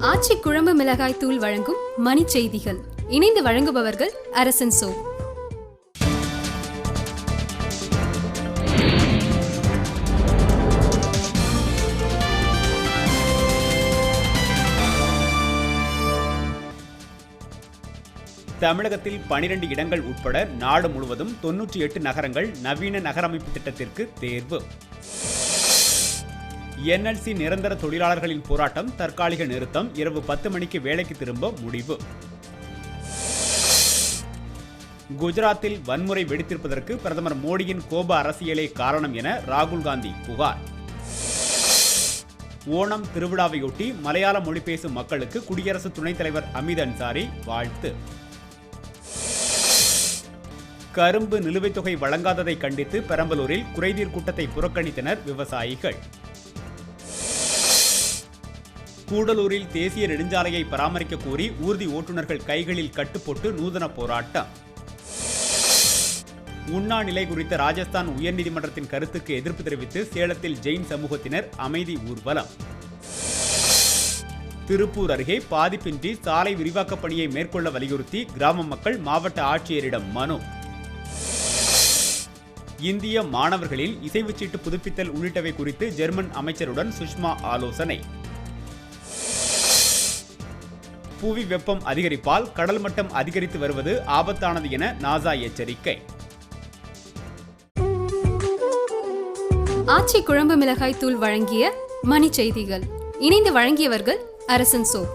ஆச்சி குழம்பு மிளகாய் தூள் வழங்கும் மணி செய்திகள். இணைந்து வழங்குபவர்கள் அரசன் சோ. தமிழகத்தில் 12 இடங்கள் உட்பட நாடு முழுவதும் 98 நகரங்கள் நவீன நகரமைப்பு திட்டத்திற்கு தேர்வு. NLC நிரந்தர தொழிலாளர்களின் போராட்டம் தற்காலிக நிறுத்தம், இரவு 10 மணிக்கு வேலைக்கு திரும்ப முடிவு. குஜராத்தில் வன்முறை வெடித்திருப்பதற்கு பிரதமர் மோடியின் கோப அரசியலே காரணம் என ராகுல் காந்தி புகார். ஓணம் திருவிழாவையொட்டி மலையாள மொழி பேசும் மக்களுக்கு குடியரசு துணைத் தலைவர் அமீத் அன்சாரி வாழ்த்து. கரும்பு நிலுவைத் தொகை வழங்காததை கண்டித்து பெரம்பலூரில் குறைதீர் கூட்டத்தை புறக்கணித்தனர் விவசாயிகள். கூடலூரில் தேசிய நெடுஞ்சாலையை பராமரிக்க கோரி ஊர்தி ஓட்டுநர்கள் கைகளில் கட்டுப்போட்டு நூதன போராட்டம். உண்ணா நிலை குறித்த ராஜஸ்தான் உயர்நீதிமன்றத்தின் கருத்துக்கு எதிர்ப்பு தெரிவித்து சேலத்தில் ஜெயின் சமூகத்தினர் அமைதி ஊர்வலம். திருப்பூர் அருகே பாதிப்பின்றி சாலை விரிவாக்கப் பணியை மேற்கொள்ள வலியுறுத்தி கிராம மக்கள் மாவட்ட ஆட்சியரிடம் மனு. இந்திய மாணவர்களின் இசைவுச்சீட்டு புதுப்பித்தல் உள்ளிட்டவை குறித்து ஜெர்மன் அமைச்சருடன் சுஷ்மா ஆலோசனை. புவி வெப்பம் அதிகரிப்பால் கடல் மட்டம் அதிகரித்து வருவது ஆபத்தானது என நாசா எச்சரிக்கை. ஆச்சி குழம்பு மிளகாய் தூள் வழங்கிய மணி செய்திகள். இணைந்து வழங்கியவர்கள் அரசன் சோ.